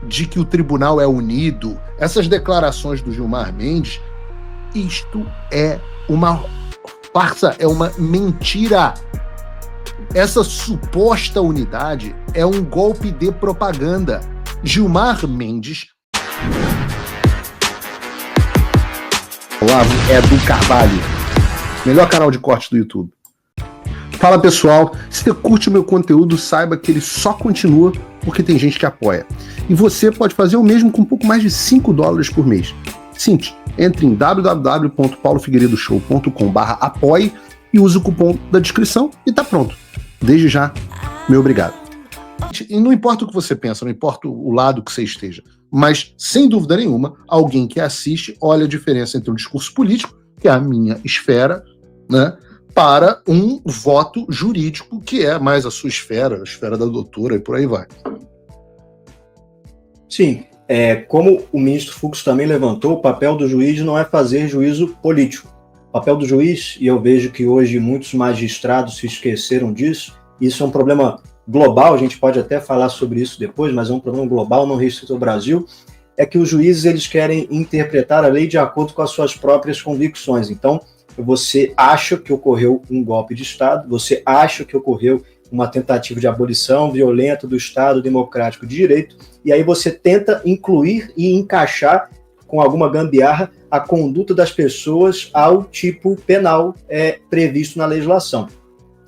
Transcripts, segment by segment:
de que o tribunal é unido, essas declarações do Gilmar Mendes, isto é uma farsa, é uma mentira. Essa suposta unidade é um golpe de propaganda. Gilmar Mendes, Olavo é do Carvalho, melhor canal de corte do YouTube. Fala pessoal, se você curte o meu conteúdo, saiba que ele só continua porque tem gente que apoia. E você pode fazer o mesmo com um pouco mais de $5 por mês. Simples, entre em www.paulofigueiredoshow.com/apoie e use o cupom da descrição e tá pronto. Desde já, meu obrigado. E não importa o que você pensa, não importa o lado que você esteja, mas, sem dúvida nenhuma, alguém que assiste olha a diferença entre um discurso político, que é a minha esfera, né, para um voto jurídico, que é mais a sua esfera, a esfera da doutora, e por aí vai. Sim, como o ministro Fux também levantou, o papel do juiz não é fazer juízo político. O papel do juiz, e eu vejo que hoje muitos magistrados se esqueceram disso, isso é um problema global, a gente pode até falar sobre isso depois, mas é um problema global, não restrito ao Brasil, é que os juízes eles querem interpretar a lei de acordo com as suas próprias convicções. Então, você acha que ocorreu um golpe de Estado, você acha que ocorreu uma tentativa de abolição violenta do Estado democrático de direito, e aí você tenta incluir e encaixar com alguma gambiarra a conduta das pessoas ao tipo penal previsto na legislação.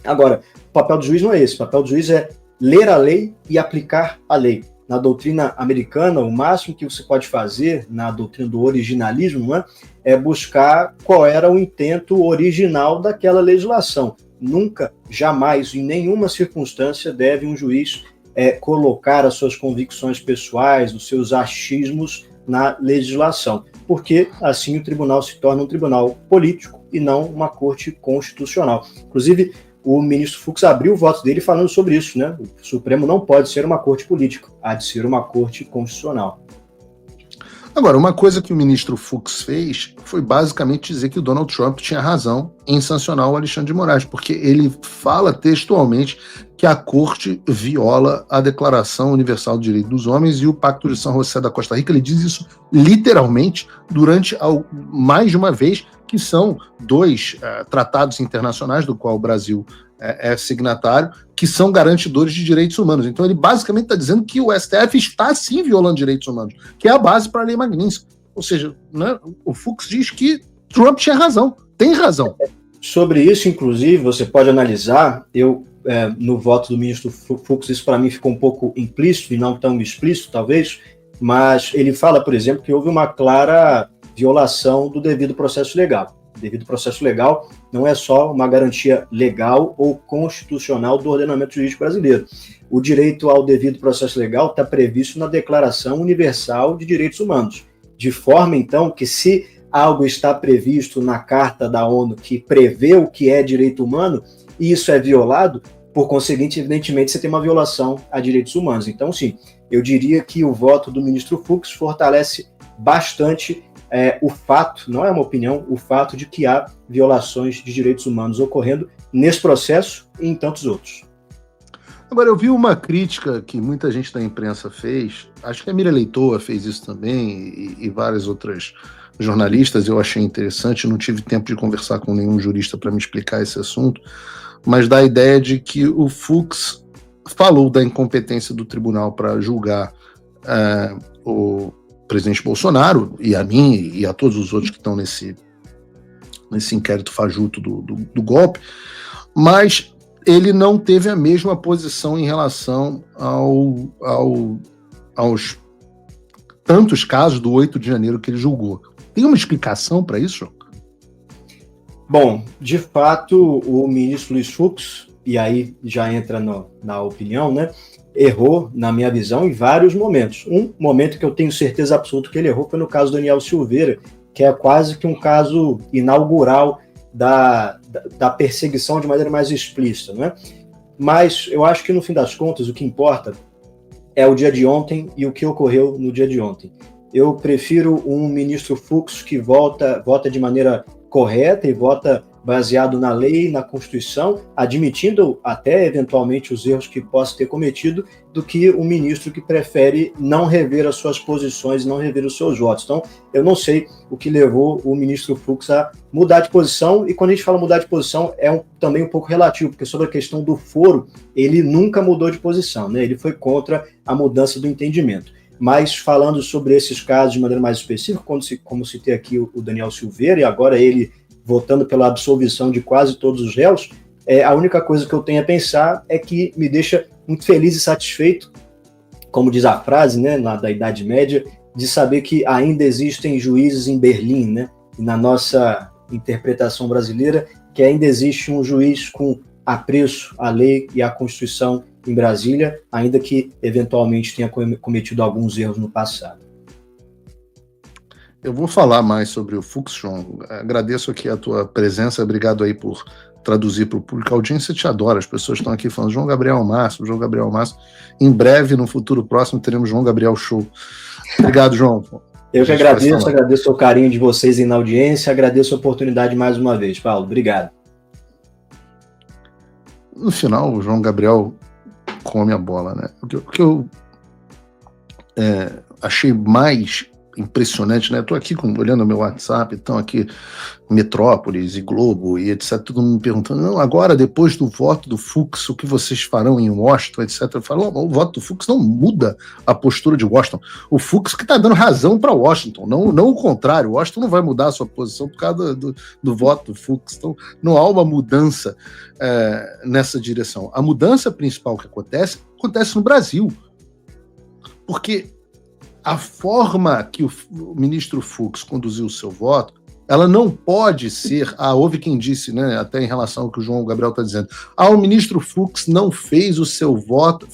Agora, o papel do juiz não é esse, o papel do juiz é ler a lei e aplicar a lei. Na doutrina americana, o máximo que você pode fazer, na doutrina do originalismo, não é buscar qual era o intento original daquela legislação. Nunca, jamais, em nenhuma circunstância, deve um juiz colocar as suas convicções pessoais, os seus achismos na legislação, porque assim o tribunal se torna um tribunal político e não uma corte constitucional. Inclusive, o ministro Fux abriu o voto dele falando sobre isso, né? O Supremo não pode ser uma corte política, há de ser uma corte constitucional. Agora, uma coisa que o ministro Fux fez foi basicamente dizer que o Donald Trump tinha razão em sancionar o Alexandre de Moraes, porque ele fala textualmente que a corte viola a Declaração Universal dos Direitos dos Homens e o Pacto de São José da Costa Rica. Ele diz isso literalmente durante mais de uma vez, que são dois tratados internacionais do qual o Brasil é signatário, que são garantidores de direitos humanos. Então ele basicamente está dizendo que o STF está sim violando direitos humanos, que é a base para a Lei Magnitsky. Ou seja, né, o Fux diz que Trump tinha razão, tem razão. Sobre isso, inclusive, você pode analisar, no voto do ministro Fux, isso para mim ficou um pouco implícito e não tão explícito, talvez, mas ele fala, por exemplo, que houve uma clara violação do devido processo legal. O devido processo legal não é só uma garantia legal ou constitucional do ordenamento jurídico brasileiro. O direito ao devido processo legal está previsto na Declaração Universal de Direitos Humanos, de forma, então, que se algo está previsto na Carta da ONU que prevê o que é direito humano, e isso é violado, por conseguinte, evidentemente, você tem uma violação a direitos humanos. Então, sim, eu diria que o voto do ministro Fux fortalece bastante o fato, não é uma opinião, o fato de que há violações de direitos humanos ocorrendo nesse processo e em tantos outros. Agora, eu vi uma crítica que muita gente da imprensa fez, acho que a Mira Leitoa fez isso também, e várias outras jornalistas, eu achei interessante, não tive tempo de conversar com nenhum jurista para me explicar esse assunto, mas da ideia de que o Fux falou da incompetência do tribunal para julgar o presidente Bolsonaro, e a mim e a todos os outros que estão nesse inquérito fajuto do golpe, mas ele não teve a mesma posição em relação aos tantos casos do 8 de janeiro que ele julgou. Tem uma explicação para isso? Bom, de fato, o ministro Luiz Fux, e aí já entra na opinião, né, errou, na minha visão, em vários momentos. Um momento que eu tenho certeza absoluta que ele errou foi no caso do Daniel Silveira, que é quase que um caso inaugural da perseguição de maneira mais explícita, né? Mas eu acho que, no fim das contas, o que importa é o dia de ontem e o que ocorreu no dia de ontem. Eu prefiro um ministro Fux que vota de maneira correta e vota baseado na lei, na Constituição, admitindo até eventualmente os erros que possa ter cometido, do que um ministro que prefere não rever as suas posições, não rever os seus votos. Então, eu não sei o que levou o ministro Fux a mudar de posição, e quando a gente fala mudar de posição, também um pouco relativo, porque sobre a questão do foro, ele nunca mudou de posição, né? Ele foi contra a mudança do entendimento. Mas falando sobre esses casos de maneira mais específica, como citei aqui o Daniel Silveira, e agora ele votando pela absolvição de quase todos os réus, a única coisa que eu tenho a pensar é que me deixa muito feliz e satisfeito, como diz a frase, né, da Idade Média, de saber que ainda existem juízes em Berlim, né, e na nossa interpretação brasileira, que ainda existe um juiz com apreço à lei e à Constituição em Brasília, ainda que eventualmente tenha cometido alguns erros no passado. Eu vou falar mais sobre o Fux, João. Agradeço aqui a tua presença, obrigado aí por traduzir para o público. A audiência te adora, as pessoas estão aqui falando João Gabriel Márcio. Em breve, no futuro próximo, teremos João Gabriel Show. Obrigado, João. Eu que agradeço o carinho de vocês aí na audiência, agradeço a oportunidade mais uma vez, Paulo. Obrigado. No final, o João Gabriel come a bola, né? O que eu achei mais impressionante, né? Eu tô aqui olhando o meu WhatsApp, então aqui Metrópolis e Globo e etc, todo mundo perguntando, não, agora depois do voto do Fux, o que vocês farão em Washington, etc. Eu falo, o voto do Fux não muda a postura de Washington. O Fux que está dando razão para Washington, não o contrário. Washington não vai mudar a sua posição por causa do voto do Fux. Então não há uma mudança nessa direção. A mudança principal que acontece no Brasil. Porque a forma que o ministro Fux conduziu o seu voto, ela não pode ser, houve quem disse, né, até em relação ao que o João Gabriel está dizendo, o ministro Fux não fez o seu voto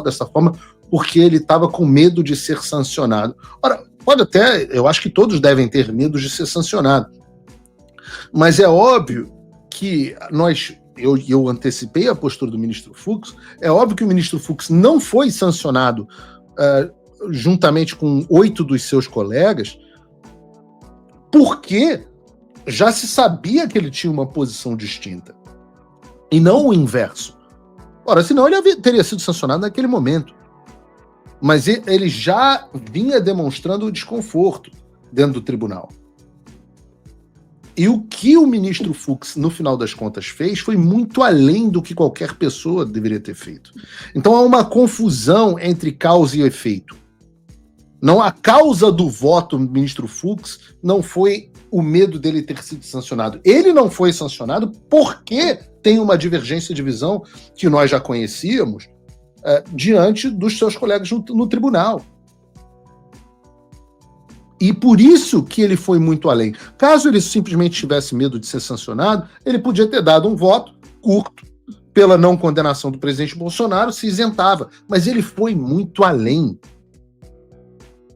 dessa forma porque ele estava com medo de ser sancionado. Ora, eu acho que todos devem ter medo de ser sancionado, mas é óbvio que eu antecipei a postura do ministro Fux, é óbvio que o ministro Fux não foi sancionado juntamente com 8 dos seus colegas, porque já se sabia que ele tinha uma posição distinta. E não o inverso. Ora, senão ele teria sido sancionado naquele momento. Mas ele já vinha demonstrando o desconforto dentro do tribunal. E o que o ministro Fux, no final das contas, fez foi muito além do que qualquer pessoa deveria ter feito. Então há uma confusão entre causa e efeito. Não, a causa do voto do ministro Fux não foi o medo dele ter sido sancionado. Ele não foi sancionado porque tem uma divergência de visão que nós já conhecíamos diante dos seus colegas no tribunal. E por isso que ele foi muito além. Caso ele simplesmente tivesse medo de ser sancionado, ele podia ter dado um voto curto pela não condenação do presidente Bolsonaro, se isentava. Mas ele foi muito além.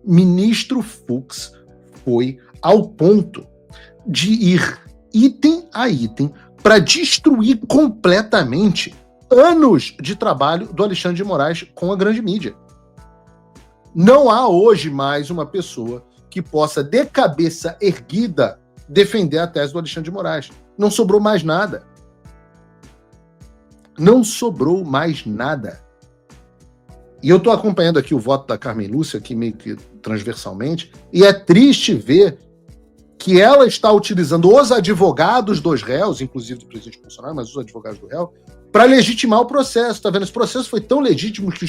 Ministro Fux foi ao ponto de ir item a item para destruir completamente anos de trabalho do Alexandre de Moraes com a grande mídia. Não há hoje mais uma pessoa que possa, de cabeça erguida, defender a tese do Alexandre de Moraes. Não sobrou mais nada. Não sobrou mais nada. E eu estou acompanhando aqui o voto da Carmen Lúcia, aqui meio que transversalmente, e é triste ver que ela está utilizando os advogados dos réus, inclusive do presidente Bolsonaro, mas os advogados do réu, para legitimar o processo. Tá vendo? Esse processo foi tão legítimo que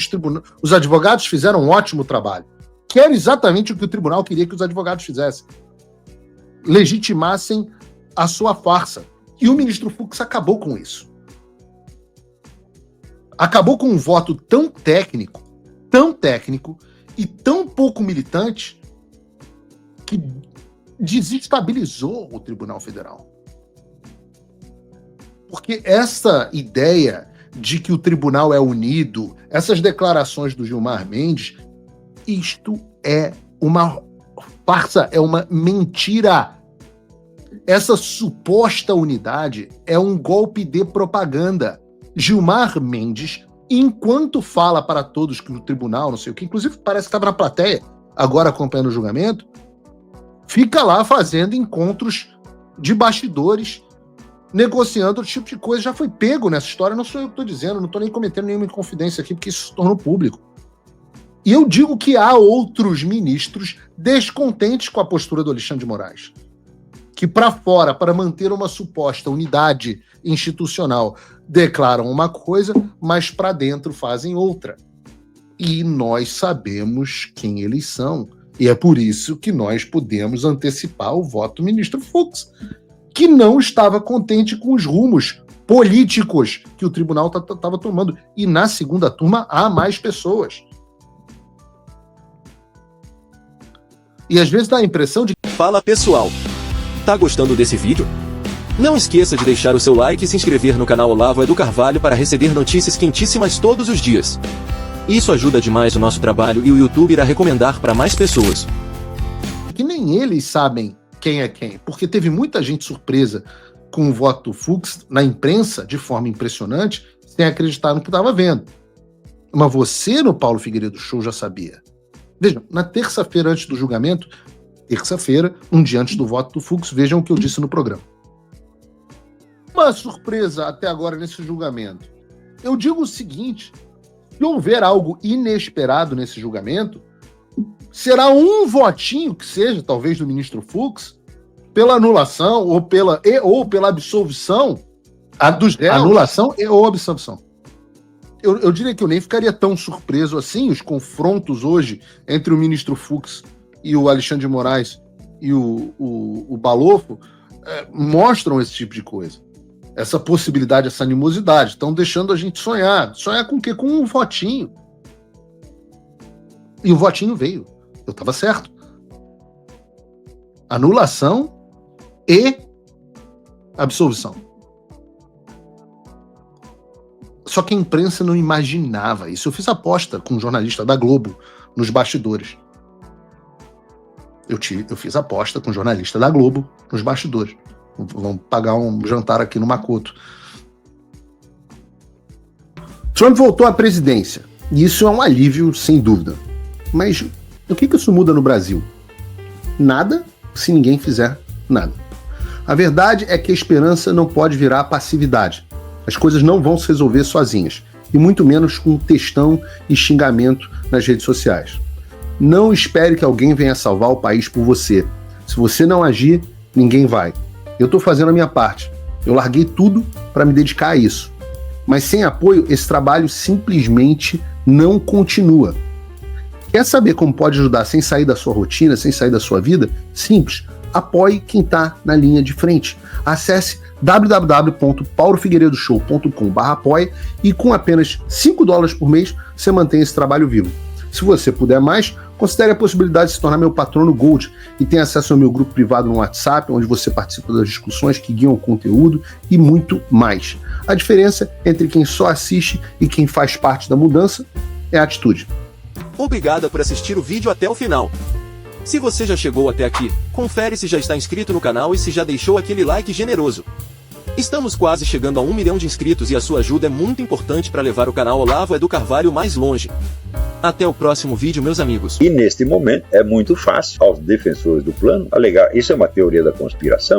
os advogados fizeram um ótimo trabalho. Que era exatamente o que o tribunal queria que os advogados fizessem. Legitimassem a sua farsa. E o ministro Fux acabou com isso. Acabou com um voto tão técnico e tão pouco militante que desestabilizou o Tribunal Federal. Porque essa ideia de que o tribunal é unido, essas declarações do Gilmar Mendes, isto é uma farsa, é uma mentira. Essa suposta unidade é um golpe de propaganda. Gilmar Mendes, enquanto fala para todos que no tribunal, não sei o que, inclusive parece que estava na plateia, agora acompanhando o julgamento, fica lá fazendo encontros de bastidores negociando outro tipo de coisa. Já foi pego nessa história, não sou eu que estou dizendo, não estou nem cometendo nenhuma inconfidência aqui, porque isso se tornou público. E eu digo que há outros ministros descontentes com a postura do Alexandre de Moraes, que para fora, para manter uma suposta unidade institucional, declaram uma coisa, mas para dentro fazem outra. E nós sabemos quem eles são. E é por isso que nós podemos antecipar o voto do ministro Fux, que não estava contente com os rumos políticos que o tribunal estava tomando. E na segunda turma há mais pessoas. E às vezes dá a impressão de... Fala pessoal, tá gostando desse vídeo? Não esqueça de deixar o seu like e se inscrever no canal Olavo Edu Carvalho para receber notícias quentíssimas todos os dias. Isso ajuda demais o nosso trabalho e o YouTube irá recomendar para mais pessoas. Que nem eles sabem quem é quem, porque teve muita gente surpresa com o voto do Fux na imprensa, de forma impressionante, sem acreditar no que estava vendo. Mas você, no Paulo Figueiredo Show, já sabia. Vejam, na terça-feira antes do julgamento, terça-feira, um dia antes do voto do Fux, vejam o que eu disse no programa. Uma surpresa até agora nesse julgamento. Eu digo o seguinte, se houver algo inesperado nesse julgamento, será um votinho que seja, talvez do ministro Fux, pela anulação ou pela absolvição dos réus. Anulação ou absolvição. Eu diria que eu nem ficaria tão surpreso assim. Os confrontos hoje entre o ministro Fux e o Alexandre de Moraes e o Balofo mostram esse tipo de coisa. Essa possibilidade, essa animosidade. Estão deixando a gente sonhar. Sonhar com o quê? Com um votinho. E o votinho veio. Eu estava certo. Anulação e absolvição. Só que a imprensa não imaginava isso. Eu fiz aposta com um jornalista da Globo nos bastidores. Eu fiz aposta com um jornalista da Globo nos bastidores. Vamos pagar um jantar aqui no Makoto. Trump voltou à presidência. E isso é um alívio, sem dúvida. Mas o que isso muda no Brasil? Nada, se ninguém fizer nada. A verdade é que a esperança não pode virar passividade. As coisas não vão se resolver sozinhas, e muito menos com textão e xingamento nas redes sociais. Não espere que alguém venha salvar o país por você. Se você não agir, ninguém vai. Eu estou fazendo a minha parte. Eu larguei tudo para me dedicar a isso. Mas sem apoio, esse trabalho simplesmente não continua. Quer saber como pode ajudar sem sair da sua rotina, sem sair da sua vida? Simples. Apoie quem está na linha de frente. Acesse www.paulofigueiredoshow.com/apoia e com apenas $5 por mês você mantém esse trabalho vivo. Se você puder mais, considere a possibilidade de se tornar meu patrono Gold e tenha acesso ao meu grupo privado no WhatsApp, onde você participa das discussões que guiam o conteúdo e muito mais. A diferença entre quem só assiste e quem faz parte da mudança é a atitude. Obrigada por assistir o vídeo até o final. Se você já chegou até aqui, confere se já está inscrito no canal e se já deixou aquele like generoso. Estamos quase chegando a 1 milhão de inscritos e a sua ajuda é muito importante para levar o canal Olavo Edu Carvalho mais longe. Até o próximo vídeo, meus amigos. E neste momento é muito fácil aos defensores do plano alegar isso é uma teoria da conspiração.